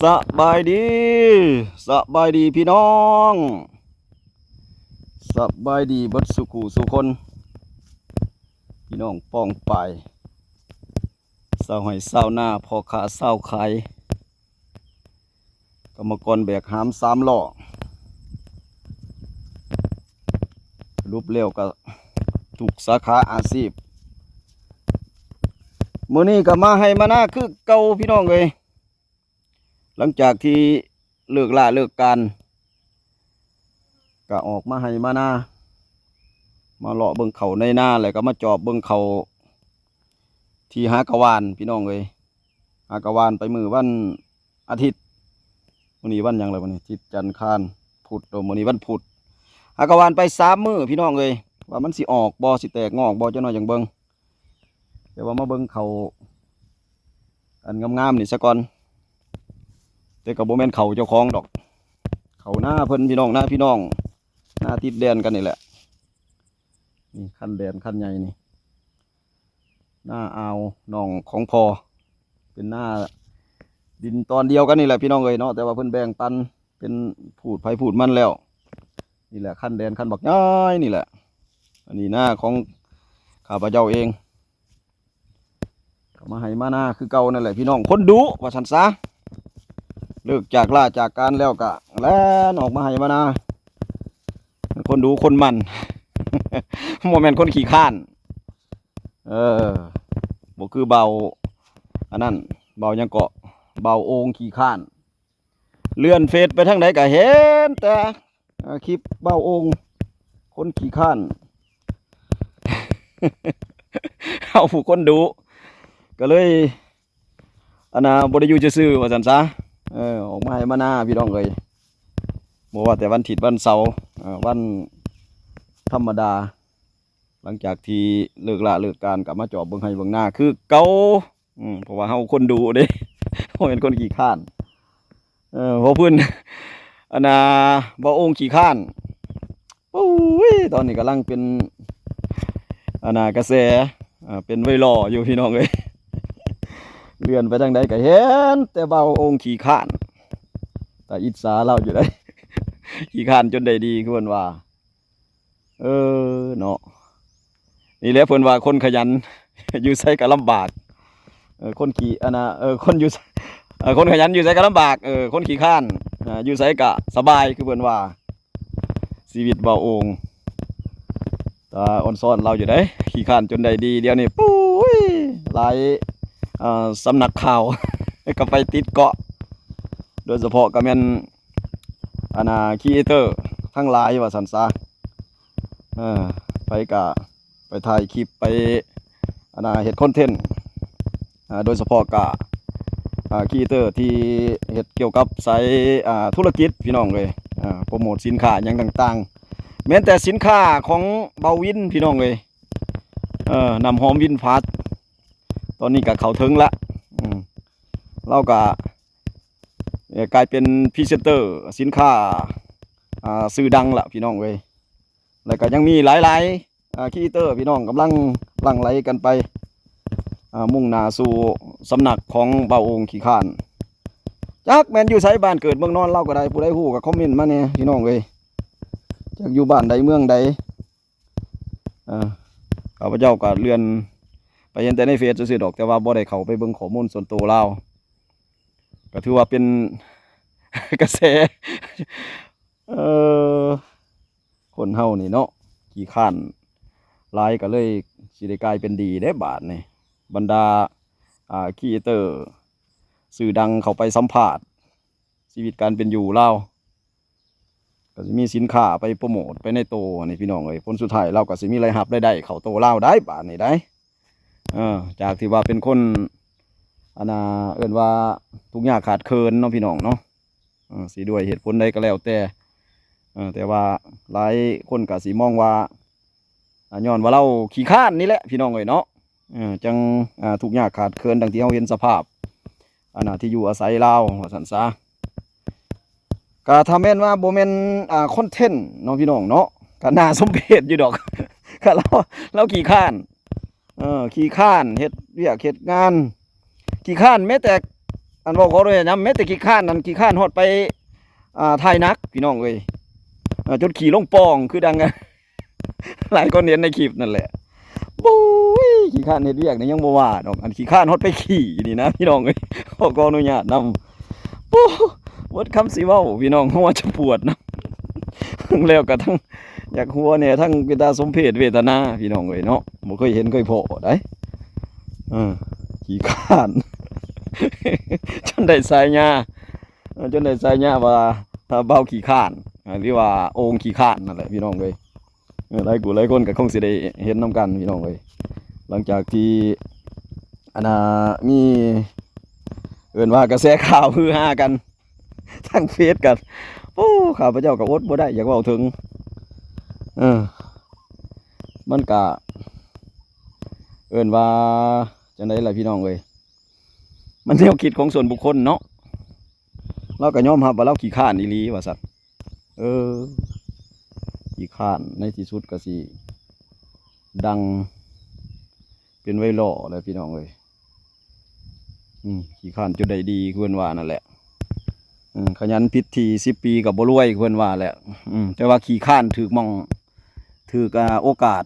สบายดีสบายดีพี่น้องสบายดีบัดสุขุสุคนพี่น้องป้องไปเศร้าให้เศร้าหน้าพอขาเศร้าขายกรรมกรแบกหาม3 ล้อรูปเร็วก็ถูกสาขาอาชีพมื้อนี้ก็มาให้มาหน้าคือเก่าพี่น้องเลยหลังจากที่เลิกล่าเลิกการก็ออกมาให้มาหน้ามาเลาะเบิ่งเขาในหน้าแล้วก็มาจอบเบิ่งเขาที่หากะวานพี่น้องเลยหากะวานไปมือวันอาทิตย์มื้อนี้วันหยังเลยวันนี้อาทิตย์จันทร์คานพุธมื้อนี้วันพุธหากะวานไป3 มื้อพี่น้องเลยว่ามันสิออกบ่สิแตกงอกบ่จังน้อยจังเบิ่งเดี๋ยวว่ามาเบิ่งเขาอันงามๆนี่ซะก่อนแต่ก็บ่แม่นเขาเจ้าของดอกเขาหน้าเพิ่นพี่น้องหน้าพี่น้องหน้าติดแดนกันนี่แหละนี่คันแดนคันใหญ่นี่หน้าอ่าวหนองของพอเป็นหน้าดินตอนเดียวกันนี่แหละพี่น้องเอ้ยเนาะแต่ว่าเพิ่นแบ่งปันเป็นพูดไผพูดมันแล้วนี่แหละคันแดนคันบักน้อยนี่แหละอันนี้หน้าของข้าพเจ้าเองก็มาให้มาหน้าคือเก่านั่นแหละพี่น้องคนดุว่าซั่นซะเลิกจากล่าจากการแล้วก็แล้วออกมาให้มานาคนดูคนมัน โมเมนต์คนขี่ข้านบอกคือเบาอันนั้นเบายังเกาะเบาโองขี่ข้านเลื่อนเฟซไปทางไหนก็เห็นแต่คลิปเบาโองคนขี่ข้าน เอาผู้คนดูก็เลยอันน่ะบริยูจะซื้อว่าสันซะออกมาให้มาหน้าพี่น้องเลยบอกว่าแต่วันถิดวันเสาร์วันธรรมดาหลังจากที่เลิกละเลิกการกลับมาจอบเบิ่งให้เบิ่งหน้าคือเก่าเพราะว่าเฮาคนดูเด้ เฮาเป็นคนขี้ข้านเพราะเพิ่นอันน่ะบ่องขี้ข้านโอ้ยตอนนี้กำลังเป็นอันน่ะกระแสเป็นไวรัลอยู่พี่น้องเอ้ยเลื่อนไปทางใดก็เห็นแต่เบาองค์ขี่ข้านแต่อิจฉาเราอยู่ได้ ขี่ข้านจนได้ดีคือเพิ่นว่าเนาะนี่แหละเพิ่นว่าคนขยัน อยู่ไสก็ลำบากคนขี่อันน่ะคนอยู่คนขยันอยู่ไสก็ลำบากคนขี่ข้านอยู่ไสก็สบายคือเพิ่นว่าชีวิตเบาองค์ตาอ่อนซ้อนเราอยู่ได้ขี่ข้านจนได้ดีเดี๋ยวนี้ปุ้ยหลายสำนักข่าว ก็ไปติดเกาะโดยเฉพาะก็แม่นครีเอเตอร์ทั้งหลายว่าสันซะไปกะไปถ่ายคลิปไปเฮ็ดคอนเทนต์โดยเฉพาะกะครีเอเตอร์ที่เฮ็ดเกี่ยวกับสายธุรกิจพี่น้องเลยโปรโมทสินค้าอย่างต่างๆแม้แต่สินค้าของเบาวินพี่น้องเลยน้ำหอมวินพาร์ทตอนนี้ก็เข้าถึงละเราก็กลายเป็นพรีเซนเตอร์สินค้าซื้อดังละพี่น้องเว้ยแล้วก็ยังมีหลายๆครีเอเตอร์พี่น้องกำลังหลั่งไหลกันไปมุ่งหน้าสู่สำนักของเบาองค์ขี้ข้านจักแมนอยู่ไสบ้านเกิดเมืองนอนเล่าก็ได้ผู้ใดฮู้ก็คอมเมนต์มาเนี่ยพี่น้องเว้ยจักอยู่บ้านใดเมืองใดข้าพเจ้าก็เลื่อนไปเห็นแต่ในเฟซซื่อๆดอกแต่ว่าบ่ได้เข้าไปเบิ่งข้อมูลส่วนตัวเราก็ถือว่าเป็น กระแส คนเฮานี่เนาะขี้ข้านหลายก็เลยสิได้กลายเป็นดีได้บาดนี่บรรดาครีเอเตอร์สื่อดังเข้าไปสัมภาษณ์ชีวิตการเป็นอยู่เราก็สิมีสินค้าไปโปรโมทไปในโตนี่พี่น้องเอ้ยผลสุดท้ายเราก็สิมีรายรับได้เข้าโตเราได้บาดนี่ได้จากที่ว่าเป็นคนเอิ้นว่าทุกอย่างขาดเคินเนาะพี่น้องเนาะสิด้วยเหตุผลใดก็แล้วแต่ว่าหลายคนก็สิมองว่าย้อนว่าเราขี้ข้านนี่แหละพี่น้องเอ้ยเนาะจังทุกอย่างขาดเคินดังที่เราเห็นสภาพที่อยู่อาศัยเราว่าซั่นซะก็ถ้าแม่นว่าบ่แม่นคอนเทนต์เนาะพี่น้องเนาะก็น่าสมเพชอยู่ดอก ก็เราขี้ข้านขี้ข้านเฮ็ดเวียกเฮ็ดงานขี้ข้านแม้แต่ อันบอกเขาด้วยนะแม้แต่ขี้ข้านนั่นขี้ข้านฮอดไปถ่ายนักพี่น้องเอ้ยจนขี่ลงปองคือดัง หลายคนเห็นในคลิปนั่นแหละบุ้ยขี้ข้านเฮ็ดเวียกนี่ยังบ่ว่าดอกอันขี้ข้านฮอดไปขี่นี่นะพี่น้องเอ้ยขออนุญาตนำปู้วดคำสิเว้าพี่น้องหัวจะปวดนะแล้วก็ทั้งอยากหัวเนี่ยทั้งเป็นตาสมเพชเวทนาพี่น้องเอ้ยเนาะบ่เคยเห็นเคยพอได้ขี้ข้าน จนได้สายญาว่าถ้าเบาขี้ข้านหรือว่าโองขี้ข้านนั่นแหละพี่น้องเอ้ยหลายคนก็คงสิได้เห็นนํกันพี่น้องเอ้ยหลังจากที่มีเอิ้นว่ากระแสข่าวฮือฮากันทั้งเฟซกันโอ้ข้าพเจ้าก็อดบ่ได้อยากเว้าถึงมันก็เอิ้นว่าจังได๋ล่ะพี่น้องเอ้ยมันแนวคิดของส่วนบุคคลเนาะเราก็ยอมรับว่าเราขี้ข้านอีหลีว่าซั่นขี้ข้านในที่สุดก็สิดังเป็นไวรัลแล้วพี่น้องเอ้ยขี้ข้านจนได้ดีเพิ่นว่านั่นแหละขยันผิดที10 ปีก็บ่รวยเพิ่นว่าแหละแต่ว่าขี้ข้านถูกโอกาส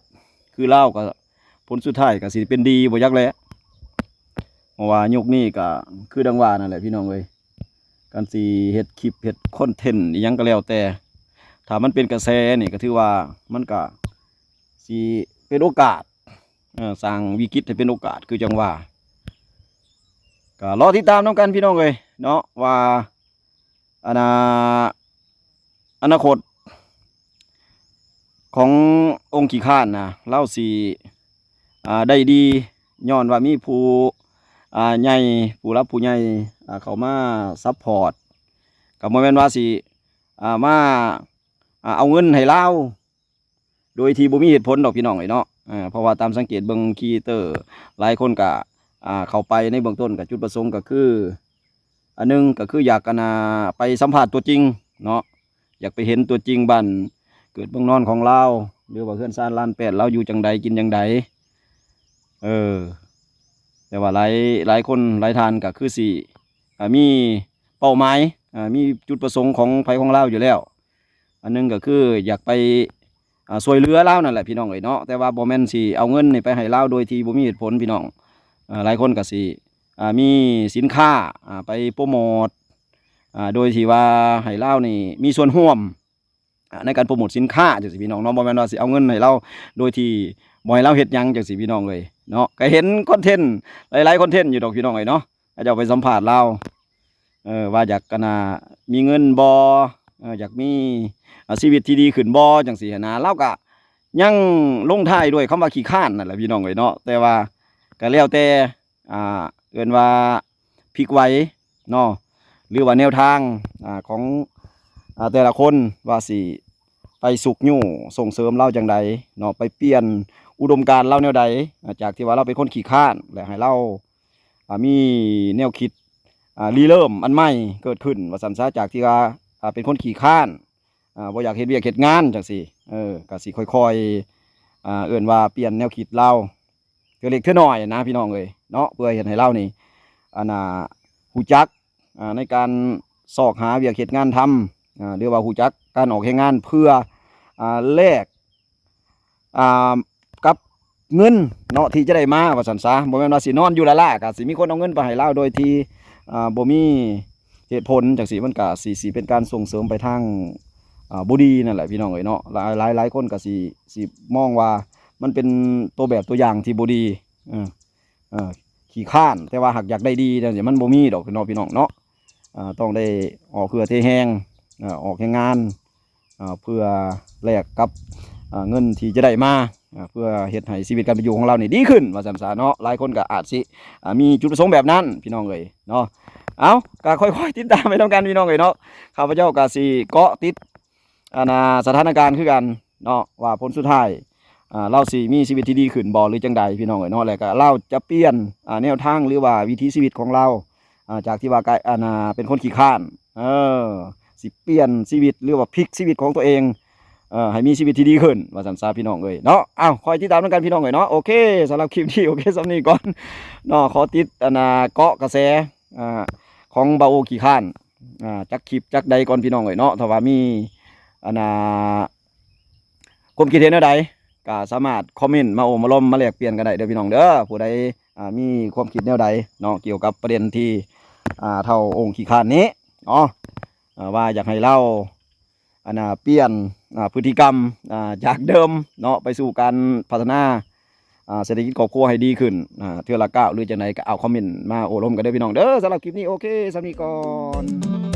คือเล่าก็ผลสุดท้ายก็สิเป็นดีบ่ยักแลเพราะว่ายุคนี้ก็คือดังว่านั่นแหละพี่น้องเอ้ยการสิเฮ็ดคลิปเฮ็ดคอนเทนต์อิหยังก็แล้วแต่ถ้ามันเป็นกระแสนี่ก็ถือว่ามันก็สิเป็นโอกาสสร้างวิกฤตให้เป็นโอกาสคือจังว่าก็รอติดตามนํกันพี่น้องเอ้ยเนาะว่าอนาคตขององค์ขี้ข้านนะเล่าสิได้ดีย้อนว่ามีผู้ใหญ่ผู้รับผู้ใหญ่เขามาซัพพอร์ตก็บ่แม่นว่าสิมาเอาเงินให้เราโดยที่บ่มีเหตุผลดอกพี่น้องเอ้ยเนาะเพราะว่าตามสังเกตเบิ่งครีเอเตอร์หลายคนก็เข้าไปในเบื้องต้นก็จุดประสงค์ก็คืออันนึงก็คืออยากไปสัมผัสตัวจริงเนาะอยากไปเห็นตัวจริงบ้านเกิดเมืองนอนของเราหรือว่าเฮือนซ่านล้านแปดเราอยู่จังใดกินจังใดแต่ว่าหลายคนหลายท่านก็คือสิมีเป้าหมายมีจุดประสงค์ของไผของเราอยู่แล้วอันนึงก็คืออยากไปช่วยเหลือเรานั่นแหละพี่น้องเอ้ยเนาะแต่ว่าบ่แม่นสิเอาเงินนี่ไปให้เราโดยที่บ่มีเหตุผลพี่น้องหลายคนก็สิมีสินค้าไปโปรโมทโดยที่ว่าให้เรานี่มีส่วนร่วมในการโปรโมทสินค้าจังซี่พี่น้องเนาะบ่แม่นว่าสิเอาเงินให้เราโดยที่บ่ให้เราเฮ็ดหยังจังซี่พี่น้องเลยเนาะก็เห็นคอนเทนต์หลายๆคอนเทนต์อยู่ดอกพี่น้องเอ้ยเนาะเจ้าไปสัมภาษณ์เราว่าอยากมีเงินบ่อยากมีชีวิตที่ดีขึ้นบ่จังซี่นะเราก็ยังลงท้ายด้วยคำว่าขี้ข้านนั่นแหละพี่น้องเอ้ยเนาะแต่ว่าก็แล้วแต่เอิ้นว่าพลิกไหวเนาะหรือว่าแนวทางของแต่ละคนว่าสิไปสุกยู่ส่งเสริมเราจังใดเนาะไปเปลี่ยนอุดมการณ์เราแนวใดจากที่ว่าเราเป็นคนขี้ข้านและให้เรามีแนวคิดรีเริ่มอันใหม่เกิดขึ้นว่าซั่นซะจากที่ว่าเป็นคนขี้ข้านบ่อยากเฮ็ดเวียกเฮ็ดงานจังซี่ก็สิค่อยๆเอิ้นว่าเปลี่ยนแนวคิดเราเทื่อเล็กเทื่อน้อยนะพี่น้องเอ้ยเนาะเพื่อเฮ็ดให้เรานี่ฮู้จักในการซอกหาเวียกเฮ็ดงานทำหรือว่าฮู้จักการออกแรงงานเพื่อแลกกับเงินเนาะที่จะได้มาว่าซั่นซะบ่แม่นว่าสินอนอยู่ละล่ะก็สิมีคนเอาเงินไปให้เราโดยที่บ่มีเหตุผลจังซี่มันก็สิเป็นการส่งเสริมไปทางบ่ดีนั่นแหละพี่น้องเอ้ยเนาะหลายคนก็สิมองว่ามันเป็นตัวแบบตัวอย่างที่บ่ดีขี้ข้านแต่ว่าหากอยากได้ดีจังซี่มันบ่มีดอกเนาะพี่น้องเนาะต้องได้ออกเพื่อเทแฮงออกแรงงานเพื่อแลกกับเงินที่จะได้มาเพื่อเฮ็ดให้ชีวิตการเป็นอยู่ของเรานี่ดีขึ้นว่าซั่นซะเนาะหลายคนก็อาจสิมีจุดประสงค์แบบนั้นพี่น้องเอ้ยเนาะเอาก็ค่อยๆติดตามไปนำกันพี่น้องเอ้ยเนาะข้าพเจ้าก็สิเกาะติดสถานการณ์คือกันเนาะว่าผลสุดท้ายเราสิมีชีวิตที่ดีขึ้นบ่หรือจังใดพี่น้องเอ้ยเนาะแล้วก็เราจะเปลี่ยนแนวทางหรือว่าวิถีชีวิตของเราจากที่ว่าเป็นคนขี้ข้านสิเปลี่ยนชีวิตหรือว่าพลิกชีวิตของตัวเองให้มีชีวิตที่ดีขึ้นว่าซั่นซะพี่น้องเอ้ยเนาะคอยติดตามกันพี่น้องเอ้ยเนาะโอเคสำหรับคลิปนี้โอเคสำนี้ก่อนเนาะขอติดเกาะกระแส ของเบาโอขี้ข้านจักคลิปจักใดก่อนพี่น้องเอ้ยเนาะถ้าว่ามีอันความคิดเห็นแนวใดก็สามารถคอมเมนต์มาโอมาล้มมาแลกเปลี่ยนกันได้เด้อพี่น้องเด้อผู้ใดมีความคิดแนวใดเนาะเกี่ยวกับประเด็นที่เท่าองค์ขี้ข้านนี้เนาะว่าอยากให้เราเปลี่ยนพฤติกรรมจากเดิมเนาะไปสู่การพัฒนาเศรษฐกิจครอบครัวให้ดีขึ้นเทื่อละก้าวหรือจังไดก็เอาคอมเมนต์มาโอ้ล้มกันเด้อพี่น้องเด้อสำหรับคลิปนี้โอเคสำหรับนี้ก่อน